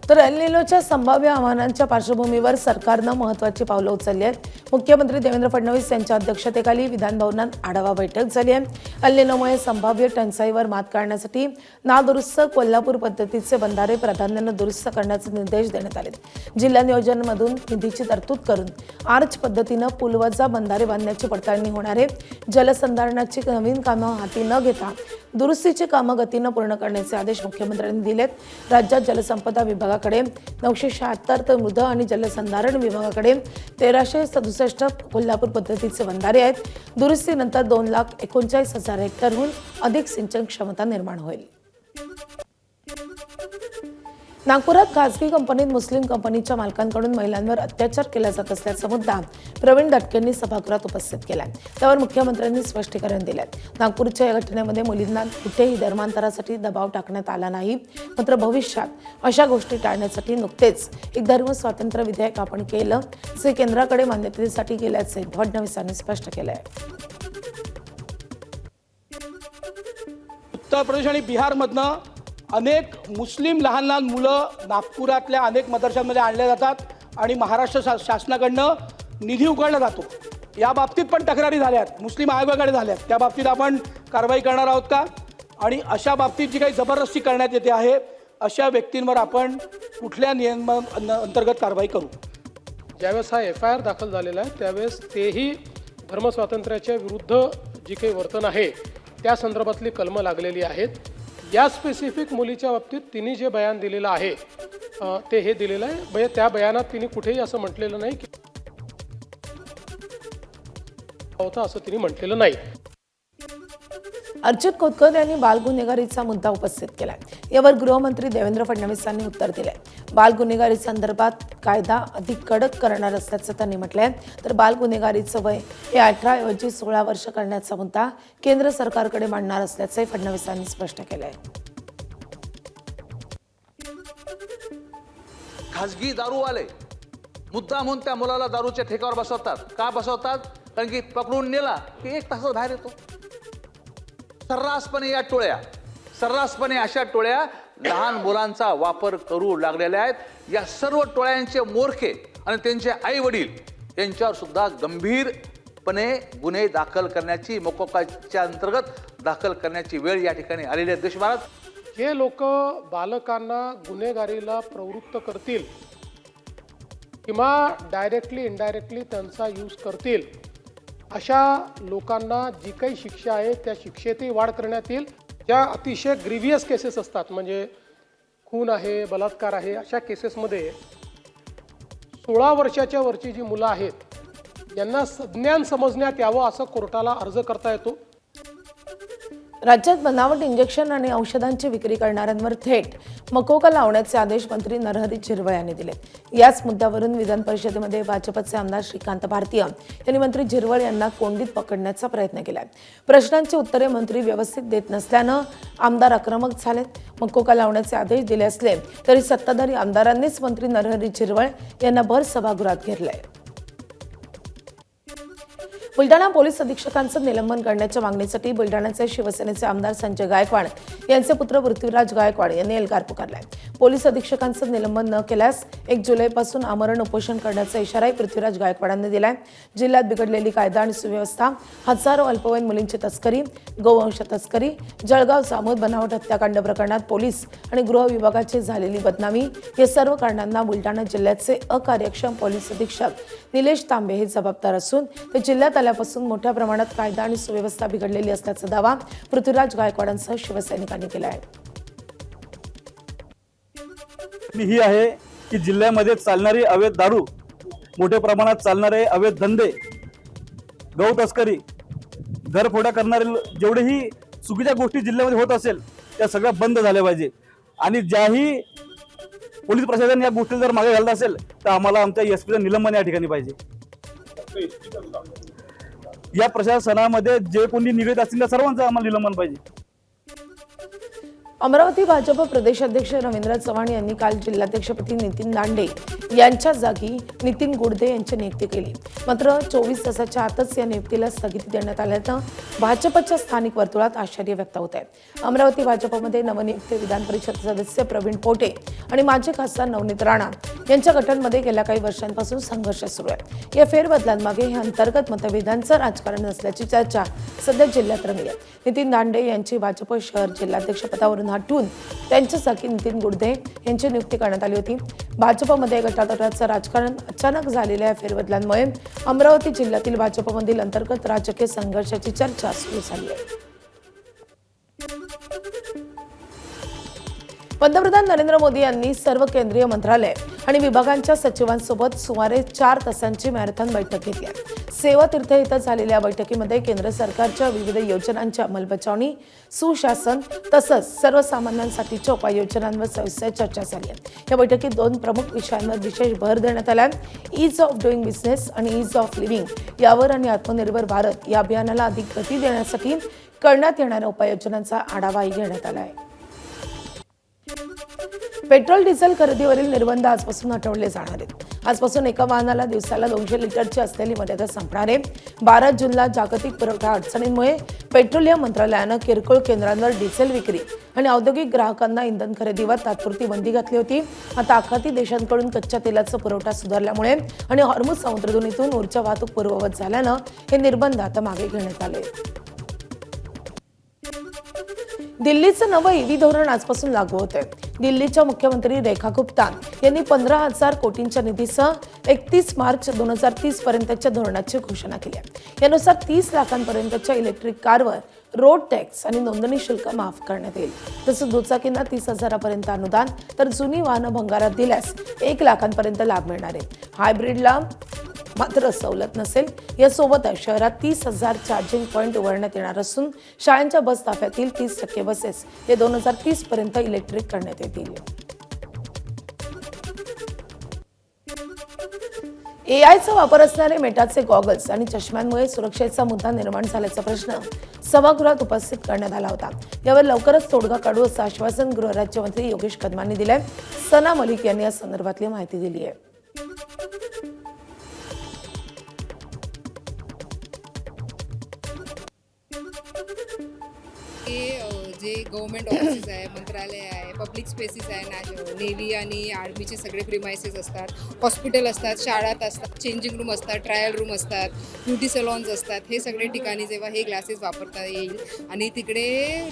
तर एल निनोच्या संभाव्य आव्हानांच्या पार्श्वभूमीवर सरकारनं महत्त्वाची पावलं उचलली आहेत। मुख्यमंत्री देवेंद्र फडणवीस यांच्या अध्यक्षतेखाली विधान भवनात आढावा बैठक झाली आहे। एल निनोमुळे संभाव्य टंचाईवर मात करण्यासाठी नादुरुस्त कोल्हापूर पद्धतीचे बंधारे प्राधान्यानं दुरुस्त करण्याचे निर्देश देण्यात आले। जिल्हा नियोजनमधून निधीची तरतूद करून आर्च पद्धतीनं पूलवजा बंधारे बांधण्याची पडताळणी होणार आहे। जलसंधारणाची नवीन कामं हाती न घेता दुरुस्तीची कामं गतीनं पूर्ण करण्याचे आदेश मुख्यमंत्र्यांनी दिलेत। राज्यात जलसंपदा विभागाकडे 976 तर मृद आणि जलसंधारण विभागाकडे 1367 कोल्हापूर पद्धतीचे बंधारे आहेत। दुरुस्तीनंतर 2,39,000 हेक्टरहून अधिक सिंचन क्षमता निर्माण होईल। नागपुरात खासगी कंपनीत मुस्लिम कंपनीच्या मालकांकडून महिलांवर अत्याचार केला जात असल्याचा मुद्दा प्रवीण दटकेंनी सभागृहात उपस्थित केला। त्यावर मुख्यमंत्र्यांनी स्पष्टीकरण दिले। नागपूरच्या या घटनेमध्ये मुलींना कुठेही धर्मांतरासाठी दबाव टाकण्यात आला नाही, मात्र भविष्यात अशा गोष्टी टाळण्यासाठी नुकतेच एक धर्म स्वातंत्र्य विधेयक आपण केलं, जे केंद्राकडे मान्यतेसाठी गेल्याचे फडणवीसांनी स्पष्ट केले आहे। उत्तर प्रदेश आणि बिहारमधनं अनेक मुस्लिम लहान लहान मुलं नागपुरातल्या अनेक मदरशांमध्ये आणले जातात आणि महाराष्ट्र शासनाकडनं निधी उकळला जातो। या बाबतीत पण तक्रारी झाल्यात, मुस्लिम आयोगाकडे झाल्यात। त्या बाबतीत आपण कारवाई करणार आहोत का? आणि अशा बाबतीत जी काही जबरदस्ती करण्यात येते आहे अशा व्यक्तींवर आपण कुठल्या नियमांतर्गत कारवाई करू? ज्यावेळेस हा FIR दाखल झालेला आहे त्यावेळेस तेही धर्मस्वातंत्र्याच्या विरुद्ध जी काही वर्तन आहे त्या संदर्भातली कलमं लागलेली आहेत। या स्पेसिफिक मुलीच्या बाबतीत तिने जे बयान दिलेलं आहे ते हे दिलेलं आहे। त्या बयानात तिने कुठेही असं म्हटलेलं नाही की होता असं तिने म्हटलेलं नाही। अर्जुन खोतकर यांनी बालगुन्हेगारीचा मुद्दा उपस्थित केला। यावर गृहमंत्री देवेंद्र फडणवीसांनी उत्तर दिले। बालगुन्हेगारी संदर्भात कायदा अधिक कडक करणार असल्याचं त्यांनी म्हटलंय। तर बालगुन्हेगारीचं वय हे 18 ऐवजी 16 वर्ष करण्याचा मुद्दा केंद्र सरकारकडे मांडणार असल्याचे फडणवीसांनी स्पष्ट केलंय। खासगी दारूवाले मुद्दा म्हणून त्या मुलाला दारूच्या ठेक्यावर बसवतात। का बसवतात? कारण की पकडून नेला की 1 तासात बाहेर येतो। सर्रासपणे अशा टोळ्या लहान मुलांचा वापर करू लागलेल्या आहेत। या सर्व टोळ्यांचे मोरखे आणि त्यांचे आई वडील यांच्यावर सुद्धा गंभीरपणे गुन्हे दाखल करण्याची, मोकोकाच्या अंतर्गत दाखल करण्याची वेळ या ठिकाणी आलेली आहे। देशभरात जे लोक बालकांना गुन्हेगारीला प्रवृत्त करतील किंवा डायरेक्टली इनडायरेक्टली त्यांचा यूज करतील अशा लोकांना जी काही शिक्षा आहे त्या शिक्षेतही वाढ करण्यात येईल। ज्या अतिशय ग्रीवियस केसेस असतात, म्हणजे खून आहे, बलात्कार आहे, अशा केसेसमध्ये 16 वर्षाच्या वरची जी मुलं आहेत यांना संज्ञान समजण्यात यावं असं कोर्टाला अर्ज करता येतो। राज्यात बनावट इंजेक्शन आणि औषधांची विक्री करणाऱ्यांवर थेट मकोका लावण्याचे आदेश मंत्री नरहरी झिरवळ यांनी दिले। याच मुद्द्यावरून विधान परिषदेमध्ये भाजपचे आमदार श्रीकांत भारतीय यांनी मंत्री झिरवळ यांना कोंडीत पकडण्याचा प्रयत्न केलाय। प्रश्नांची उत्तरे मंत्री व्यवस्थित देत नसल्यानं आमदार आक्रमक झालेत। मकोका लावण्याचे आदेश दिले असले तरी सत्ताधारी आमदारांनीच मंत्री नरहरी झिरवळ यांना भर सभागृहात घेरलंय। बुलढाणा पोलीस अधीक्षकांचं निलंबन करण्याच्या मागणीसाठी बुलढाण्याचे शिवसेनेचे आमदार संजय गायकवाड यांचे पुत्र पृथ्वीराज गायकवाड यांनी एल्गार पुकारलाय। पोलीस अधीक्षकांचं निलंबन न केल्यास 1 जुलैपासून आमरण उपोषण करण्याचा इशाराही पृथ्वीराज गायकवाडांनी दिलाय। जिल्ह्यात बिघडलेली कायदा आणि सुव्यवस्था, हजारो अल्पवयीन मुलींची तस्करी, गोवंश तस्करी, जळगाव जामोद बनावट हत्याकांड प्रकरणात पोलीस आणि गृह विभागाची झालेली बदनामी या सर्व कारणांना बुलढाणा जिल्ह्याचे अकार्यक्षम पोलीस अधीक्षक निलेश तांबे हे जबाबदार असून ते जिल्ह्यात आल्यापासून मोठ्या प्रमाणात कायदा आणि सुव्यवस्था बिघडलेली असल्याचा दावा पृथ्वीराज गायकवाडांसह शिवसैनिकांनी केला आहे। ही आहे की जिल्ह्यामध्ये चालणारी अवैध दारू, मोठ्या प्रमाणात चालणारे अवैध धंदे, गौ तस्करी, घरफोड्या करणारे जेवढेही चुकीच्या गोष्टी जिल्ह्यामध्ये होत असेल त्या सगळ्या बंद झाल्या पाहिजे। आणि ज्याही पोलीस प्रशासन या गोष्टी जर मागे घालत असेल तर आम्हाला आमच्या SP निलंबन या ठिकाणी पाहिजे। या प्रशासनामध्ये जे कोणी निगडीत असतील त्या सर्वांचं आम्हाला निलंबन पाहिजे। अमरावती भाजप प्रदेशाध्यक्ष रवींद्र चव्हाण यांनी काल जिल्हाध्यक्षपदी नितीन दांडे यांच्या जागी नितीन गुडदे यांची नियुक्ती केली. मात्र 24 तासाच्या आतच या नियुक्तीला स्थगिती देण्यात आल्यानं भाजपच्या स्थानिक वर्तुळात आश्चर्य व्यक्त होत आहे. अमरावती भाजपमध्ये नवनियुक्त विधान परिषद सदस्य प्रवीण पोटे आणि माजी खासदार नवनीत राणा यांच्या गटांमध्ये गेल्या काही वर्षांपासून संघर्ष सुरू आहे. या फेरबदलांमागे हे अंतर्गत मतभेदांचं राजकारण असल्याची चर्चा सध्या जिल्ह्यात रंगली आहे. नितीन दांडे यांची भाजप शहर जिल्हाध्यक्षपदावरून हटून त्यांच्या जागी नितीन गुडदे यांची नियुक्ती करण्यात आली होती. भाजपमध्ये गटातटाचं राजकारण अचानक झालेल्या या फेरबदलांमुळे अमरावती जिल्ह्यातील भाजपमधील अंतर्गत राजकीय संघर्षाची चर्चा सुरू झाली आहे. पंतप्रधान नरेंद्र मोदी यांनी सर्व केंद्रीय मंत्रालय आणि विभागांच्या सचिवांसोबत सुमारे 4 तासांची मॅरेथॉन बैठक घेतली आहे. सेवा तीर्थ इथं झालेल्या बैठकीमध्ये केंद्र सरकारच्या विविध योजनांची अंमलबजावणी, सुशासन तसंच सर्वसामान्यांसाठीच्या उपाययोजनांवर सविस्तर चर्चा झाली आहे. या बैठकीत 2 प्रमुख विषयांवर विशेष भर देण्यात आला आहे. ईज ऑफ डुईंग बिझनेस आणि ईज ऑफ लिव्हिंग यावर आणि आत्मनिर्भर भारत या अभियानाला अधिक गती देण्यासाठी करण्यात येणाऱ्या उपाययोजनांचा आढावाही घेण्यात आला आहे. पेट्रोल डिझेल खरेदीवरील निर्बंध आजपासून हटवले जाणार आहेत. आजपासून एका वाहनाला दिवसाला 200 लिटरची असलेली मर्यादा संपणार आहे. 12 जूनला जागतिक पुरवठा अडचणींमुळे पेट्रोलियम मंत्रालयानं किरकोळ केंद्रांवर डिझेल विक्री आणि औद्योगिक ग्राहकांना इंधन खरेदीवर तात्पुरती बंदी घातली होती. आता आखाती देशांकडून कच्च्या तेलाचा पुरवठा सुधारल्यामुळे आणि हॉर्मुझ समुद्रधुनीतून ऊर्जा वाहतूक पूर्ववत झाल्यानं हे निर्बंध आता मागे घेण्यात आले. दिल्लीचं नवं ईव्ही धोरण आजपासून लागू होत आहे. दिल्लीच्या मुख्यमंत्री रेखा गुप्ता यांनी 15,000 कोटींच्या निधीसह 31 मार्च 2030 पर्यंतच्या धोरणाची घोषणा केली आहे. यानुसार 30 लाखांपर्यंतच्या इलेक्ट्रिक कारवर रोड टॅक्स आणि नोंदणी शुल्क माफ करण्यात येईल. तसंच दुचाकींना 30,000पर्यंत अनुदान तर जुनी वाहनं भंगारात दिल्यास 1 लाखांपर्यंत लाभ मिळणार आहे. हायब्रिडला मात्र सवलत नसेल. यासोबतच शहरात 30,000 चार्जिंग पॉईंट उभारण्यात येणार असून शाळांच्या बस ताफ्यातील 30% बसेस हे 2030 पर्यंत इलेक्ट्रिक करण्यात येतील. एआयचा वापर असणारे मेटाचे गॉगल्स आणि चष्म्यांमुळे सुरक्षेचा मुद्दा निर्माण झाल्याचा प्रश्न सभागृहात उपस्थित करण्यात आला होता. यावर लवकरच तोडगा काढू असं आश्वासन गृहराज्यमंत्री योगेश कदमांनी दिलंय. सना मलिक यांनी या संदर्भातली माहिती दिली आहे. जे गव्हर्नमेंट ऑफिसेस आहे, मंत्रालय आहे, पब्लिक स्पेसिस आहे, नेव्ही आणि आर्मीचे सगळे प्रिमायसेस असतात, हॉस्पिटल असतात, शाळात असतात, चेंजिंग रूम असतात, ट्रायल रूम असतात, ब्युटी सलॉन्स असतात. हे सगळे ठिकाणी जेव्हा हे ग्लासेस वापरता येईल आणि तिकडे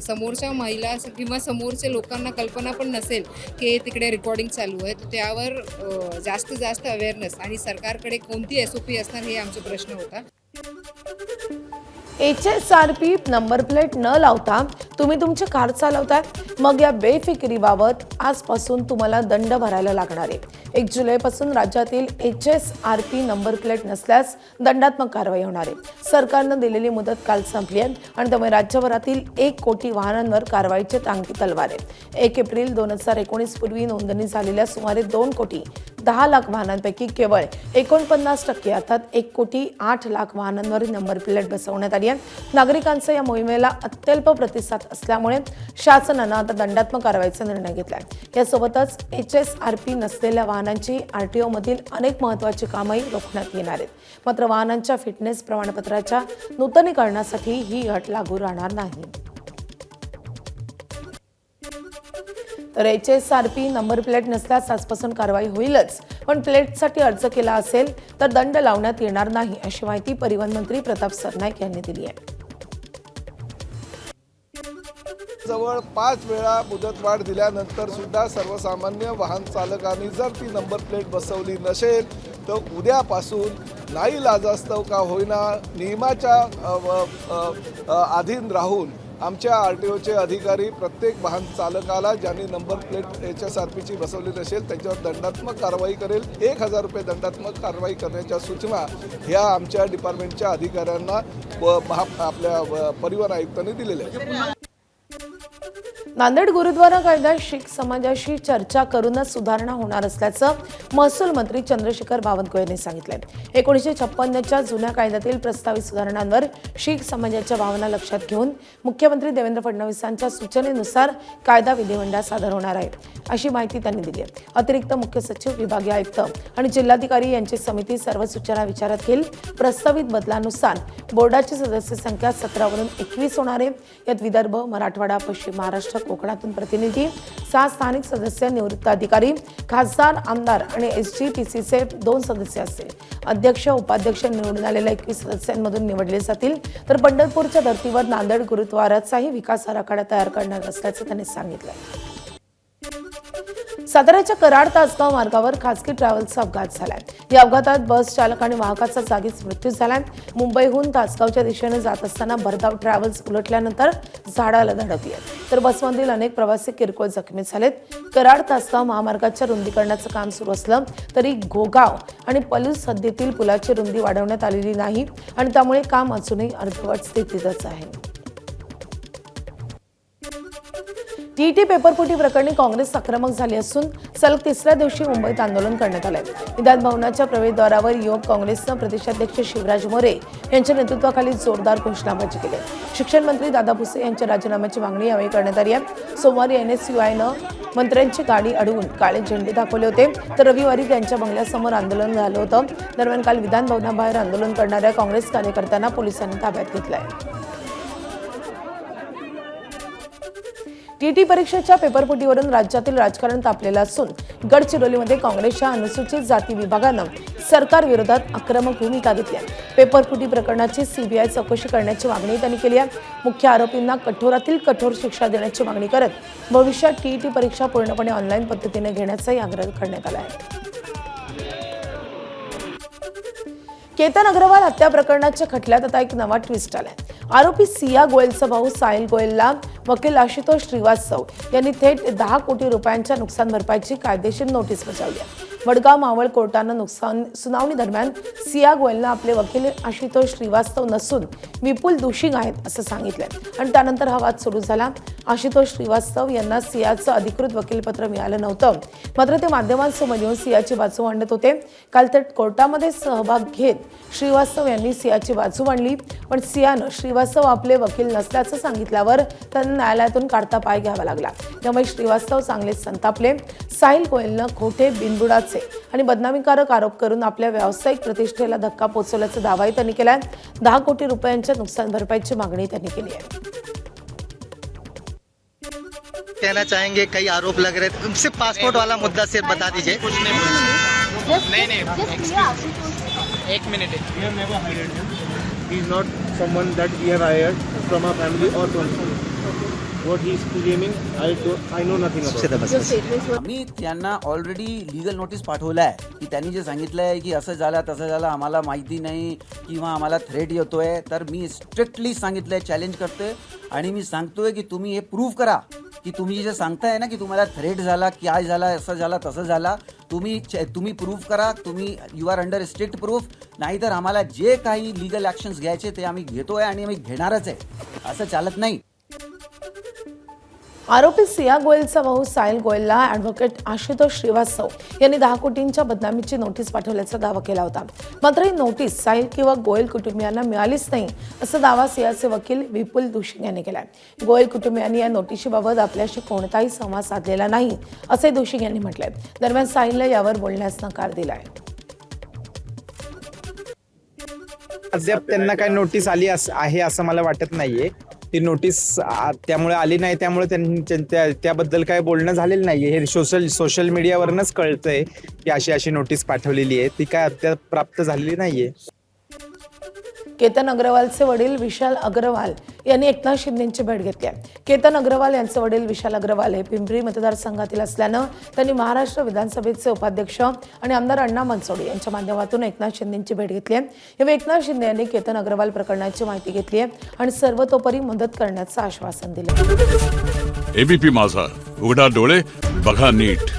समोरच्या महिला किंवा समोरच्या लोकांना कल्पना पण नसेल की तिकडे रेकॉर्डिंग चालू आहे, तर त्यावर जास्त अवेअरनेस आणि सरकारकडे कोणती SOP असणार हे आमचा प्रश्न होता. HSRP नंबर प्लेट न लावता तुम्ही तुमची कार चालवताय, मग या बेफिकिरीबाबत आजपासून तुम्हाला दंड भरायला लागणार आहे. 1 जुलैपासून राज्यातील HSRP नंबर प्लेट नसल्यास दंडात्मक कारवाई होणार आहे. सरकारनं दिलेली मुदत काल संपली आहे आणि त्यामुळे राज्यभरातील 1 कोटी वाहनांवर कारवाईची टांगती तलवार आहे. 1 एप्रिल 2019 पूर्वी नोंदणी झालेल्या सुमारे 2 कोटी 10 लाख वाहनांपैकी केवळ 49% अर्थात 1 कोटी 8 लाख वाहनांवर नंबर प्लेट बसवण्यात आली आहे. नागरिकांचा या मोहिमेला अत्यल्प प्रतिसाद असल्यामुळे शासनानं आता दंडात्मक कारवाईचा निर्णय घेतलाय. यासोबतच HSRP नसलेल्या वाहनांची RTO मधील अनेक महत्त्वाची कामंही रोखण्यात येणार आहेत. मात्र वाहनांच्या फिटनेस प्रमाणपत्राच्या नूतनीकरणासाठी ही अट लागू राहणार नाही. तर HSRP नंबर प्लेट नसल्यास आजपासून कारवाई होईलच, पण प्लेटसाठी अर्ज केला असेल तर दंड लावण्यात येणार नाही, अशी माहिती परिवहन मंत्री प्रताप सरनाईक यांनी दिली आहे. जवळ 5 वेळा मुदतवाढ दिल्यानंतर सुद्धा सर्वसामान्य वाहन चालकांनी जर ती नंबर प्लेट बसवली नसेल तर उद्यापासून नाईलाजास्तव का होईना नियमाच्या अधीन राहून आमच्या RTOचे अधिकारी प्रत्येक वाहन चालकाला ज्यांनी नंबर प्लेट HSRPची बसवली नसेल त्याच्यावर दंडात्मक कारवाई करेल. 1,000 रुपये दंडात्मक कारवाई करण्याच्या सूचना ह्या आमच्या डिपार्टमेंटच्या अधिकाऱ्यांना आपल्या परिवहन आयुक्तांनी दिलेल्या आहेत. नांदेड गुरुद्वारा कायद्यात शीख समाजाशी चर्चा करूनच सुधारणा होणार असल्याचं महसूल मंत्री चंद्रशेखर बावनकुळे यांनी सांगितलंय। 1956च्या जुन्या कायद्यातील प्रस्तावित सुधारणांवर शीख समाजाच्या भावना लक्षात घेऊन मुख्यमंत्री देवेंद्र फडणवीसांच्या सूचनेनुसार कायदा विधिमंडळात सादर होणार आहे, अशी माहिती त्यांनी दिली आहे। अतिरिक्त मुख्य सचिव, विभागीय आयुक्त आणि जिल्हाधिकारी यांची समिती सर्व सूचना विचारात घेईल। प्रस्तावित बदलानुसार बोर्डाची सदस्य संख्या 17 वरून 21 होणार आहे। यात विदर्भ, मराठवाडा, पश्चिम महाराष्ट्र, कोकणातून प्रतिनिधी, 6 स्थानिक सदस्य, निवृत्त अधिकारी, खासदार, आमदार आणि SGPCचे 2 सदस्य असतील। अध्यक्ष, उपाध्यक्ष निवडून आलेल्या 21 सदस्यांमधून निवडले जातील। तर पंढरपूरच्या धर्तीवर नांदेड गुरुद्वाराचाही विकास आराखडा तयार करणार असल्याचं त्यांनी सांगितलं। साताऱ्याच्या कराड तासगाव मार्गावर खासगी ट्रॅव्हल्सचा अपघात झालाय। या अपघातात बस चालक आणि वाहकाचा जागीच मृत्यू झालाय। मुंबईहून तासगावच्या दिशेने जात असताना भरधाव ट्रॅव्हल्स उलटल्यानंतर झाडाला धडकली, तर बसमधील अनेक प्रवासी किरकोळ जखमी झालेत। कराड तासगाव महामार्गाच्या रुंदीकरणाचं काम सुरू असलं तरी घोगाव आणि पलूस हद्दीतील पुलाची रुंदी वाढवण्यात आलेली नाही आणि त्यामुळे काम अजूनही अर्धवट स्थितीतच आहे। टीईटी पेपरफुटी प्रकरणी काँग्रेस आक्रमक झाली असून सलग 3ऱ्या दिवशी मुंबईत आंदोलन करण्यात आलंय। विधान भवनाच्या प्रवेशद्वारावर युवक काँग्रेसनं प्रदेशाध्यक्ष शिवराज मोरे यांच्या नेतृत्वाखाली जोरदार घोषणाबाजी केली। शिक्षण मंत्री दादा भुसे यांच्या राजीनाम्याची मागणी यावेळी करण्यात आली आहे। सोमवारी NSUIनं मंत्र्यांची गाडी अडवून काळे झेंडे दाखवले होते, तर रविवारी त्यांच्या बंगल्यासमोर आंदोलन झालं होतं। दरम्यान काल विधान भवनाबाहेर आंदोलन करणाऱ्या काँग्रेस कार्यकर्त्यांना पोलिसांनी ताब्यात घेतलंय। टीईटी परीक्षेच्या पेपरफुटीवरून राज्यातील राजकारण तापलेलं असून गडचिरोलीमध्ये काँग्रेसच्या अनुसूचित जाती विभागानं सरकार विरोधात आक्रमक भूमिका घेतली आहे। पेपरफुटी प्रकरणाची CBI चौकशी करण्याची मागणी त्यांनी केली आहे। मुख्य आरोपींना कठोरातील कठोर शिक्षा देण्याची मागणी करत भविष्यात टीईटी परीक्षा पूर्णपणे ऑनलाईन पद्धतीने घेण्याचाही आग्रह करण्यात आला आहे। केतन अग्रवाल हत्या प्रकरणाच्या खटल्यात आता एक नवा ट्विस्ट आलाय। आरोपी सिया गोयलचा भाऊ साहिल गोयलला वकील आशुतोष श्रीवास्तव यांनी थेट 10 कोटी रुपयांच्या नुकसान भरपाईची कायदेशीर नोटीस बजावली आहे। वडगाव मावळ कोर्टानं नुकसान सुनावणी दरम्यान सिया गोयलनं आपले वकील आशुतोष श्रीवास्तव नसून विपुल दुशिंग आहेत असं सांगितलंय आणि त्यानंतर हा वाद सुरू झाला। आशुतोष श्रीवास्तव यांना सियाचं अधिकृत वकीलपत्र मिळालं नव्हतं, मात्र ते माध्यमांसमोर येऊन सियाची बाजू मांडत होते। काल थेट कोर्टामध्ये सहभाग घेत श्रीवास्तव यांनी सियाची बाजू मांडली, पण सियानं श्रीवास्तव आपले वकील नसल्याचं सांगितल्यावर त्यांना न्यायालयातून काढता पाय घ्यावा लागला। त्यामुळे श्रीवास्तव चांगलेच संतापले। साहिल गोयलनं खोटे, बिनबुडाचे आणि बदनामीकारक आरोप करून आपल्या व्यावसायिक प्रतिष्ठेला धक्का पोहोचवल्याचा दावाही त्यांनी केलाय। 10 कोटी रुपयांच्या नुकसान भरपाईची मागणी त्यांनी केली आहे। कहना चाहेंगे, कई आरोप लग रहे थे, सिर्फ पासपोर्ट वाला मुद्दा सिर्फ बता दीजिए। एक minute he is not someone that we have hired from our family or from what he is claiming. I know nothing about it. आम्ही त्यांना ऑलरेडी लीगल नोटीस पाठवलं आहे की त्यांनी जे सांगितलं आहे की असं झालं तसं झालं, आम्हाला माहिती नाही किंवा आम्हाला थ्रेट येतोय, तर मी स्ट्रिक्टली सांगितलं आहे, चॅलेंज करतोय आणि मी सांगतोय की तुम्ही हे प्रूव्ह करा की तुम्ही जे सांगताय ना की तुम्हाला थ्रेट झाला, काय झाला, असं झाला तसं झाला, तुम्ही प्रूव्ह करा, तुम्ही you are under strict proof, नाहीतर आम्हाला जे काही लीगल ॲक्शन्स घ्यायचे ते आम्ही घेतोय आणि आम्ही घेणारच आहे, असं चालत नाही। आरोपी सिया गोयलचा भाऊ साहिल गोयलला ॲडव्होकेट आशुतोष श्रीवास्तव यांनी 10 कोटींच्या बदनामीची नोटीस पाठवल्याचा दावा केला होता, मात्र ही नोटीस साहिल किंवा गोयल कुटुंबियांना मिळालीच नाही असा दावा सियाचे वकील विपुल दुशिंग यांनी केलाय। गोयल कुटुंबियांनी या नोटीशीबाबत आपल्याशी कोणताही संवाद साधलेला नाही असे दुशिंग यांनी म्हटलंय। दरम्यान साहिलने यावर बोलण्यास नकार दिलाय। अद्याप त्यांना काही नोटीस आली आहे असं मला वाटत नाहीये। ती नोटीस त्यामुळे आली नाही, त्यामुळे त्याबद्दल काय बोलणं झालेलं नाहीये। हे सोशल मीडियावरनच कळतंय की अशी नोटीस पाठवलेली आहे, ती काय अद्याप प्राप्त झालेली नाहीये। केतन अग्रवालचे वडील विशाल अग्रवाल यांनी एकनाथ शिंदेंची भेट घेतली आहे। केतन अग्रवाल यांचे वडील विशाल अग्रवाल हे पिंपरी मतदारसंघातील असल्यानं त्यांनी महाराष्ट्र विधानसभेचे उपाध्यक्ष आणि आमदार अण्णा बनसोडे यांच्या माध्यमातून एकनाथ शिंदेंची भेट घेतली आहे। यावेळी एकनाथ शिंदे यांनी केतन अग्रवाल प्रकरणाची माहिती घेतली आहे आणि सर्वतोपरी मदत करण्याचं आश्वासन दिलं। ABP माझा, उघडा डोळे बघा नीट।